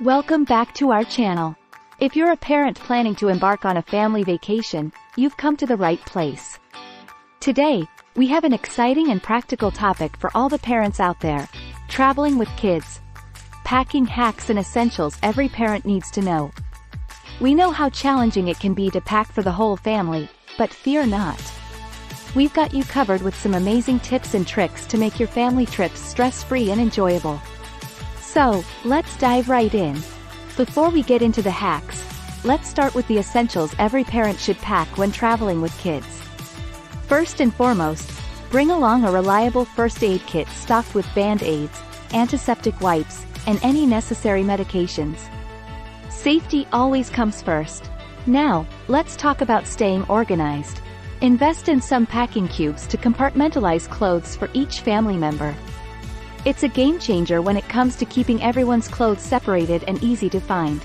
Welcome back to our channel. If you're a parent planning to embark on a family vacation, you've come to the right place. Today, we have an exciting and practical topic for all the parents out there: traveling with kids. Packing hacks and essentials every parent needs to know. We know how challenging it can be to pack for the whole family, but fear not. We've got you covered with some amazing tips and tricks to make your family trips stress-free and enjoyable. So, let's dive right in. Before we get into the hacks, let's start with the essentials every parent should pack when traveling with kids. First and foremost, bring along a reliable first aid kit stocked with band-aids, antiseptic wipes, and any necessary medications. Safety always comes first. Now, let's talk about staying organized. Invest in some packing cubes to compartmentalize clothes for each family member. It's a game changer when it comes to keeping everyone's clothes separated and easy to find.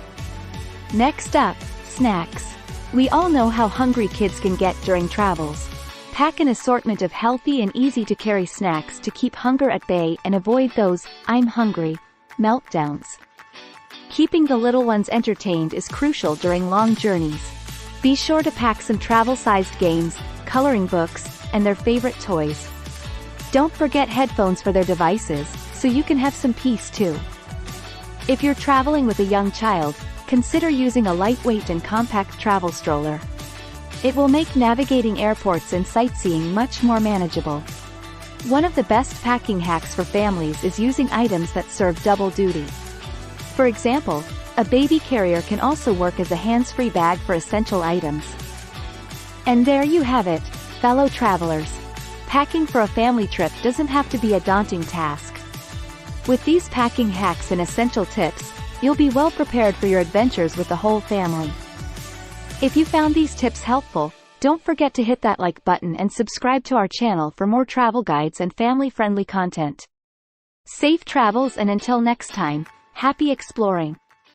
Next up, snacks. We all know how hungry kids can get during travels. Pack an assortment of healthy and easy-to-carry snacks to keep hunger at bay and avoid those "I'm hungry" meltdowns. Keeping the little ones entertained is crucial during long journeys. Be sure to pack some travel-sized games, coloring books, and their favorite toys. Don't forget headphones for their devices, so you can have some peace too. If you're traveling with a young child, consider using a lightweight and compact travel stroller. It will make navigating airports and sightseeing much more manageable. One of the best packing hacks for families is using items that serve double duty. For example, a baby carrier can also work as a hands-free bag for essential items. And there you have it, fellow travelers. Packing for a family trip doesn't have to be a daunting task. With these packing hacks and essential tips, you'll be well prepared for your adventures with the whole family. If you found these tips helpful, don't forget to hit that like button and subscribe to our channel for more travel guides and family-friendly content. Safe travels, and until next time, happy exploring.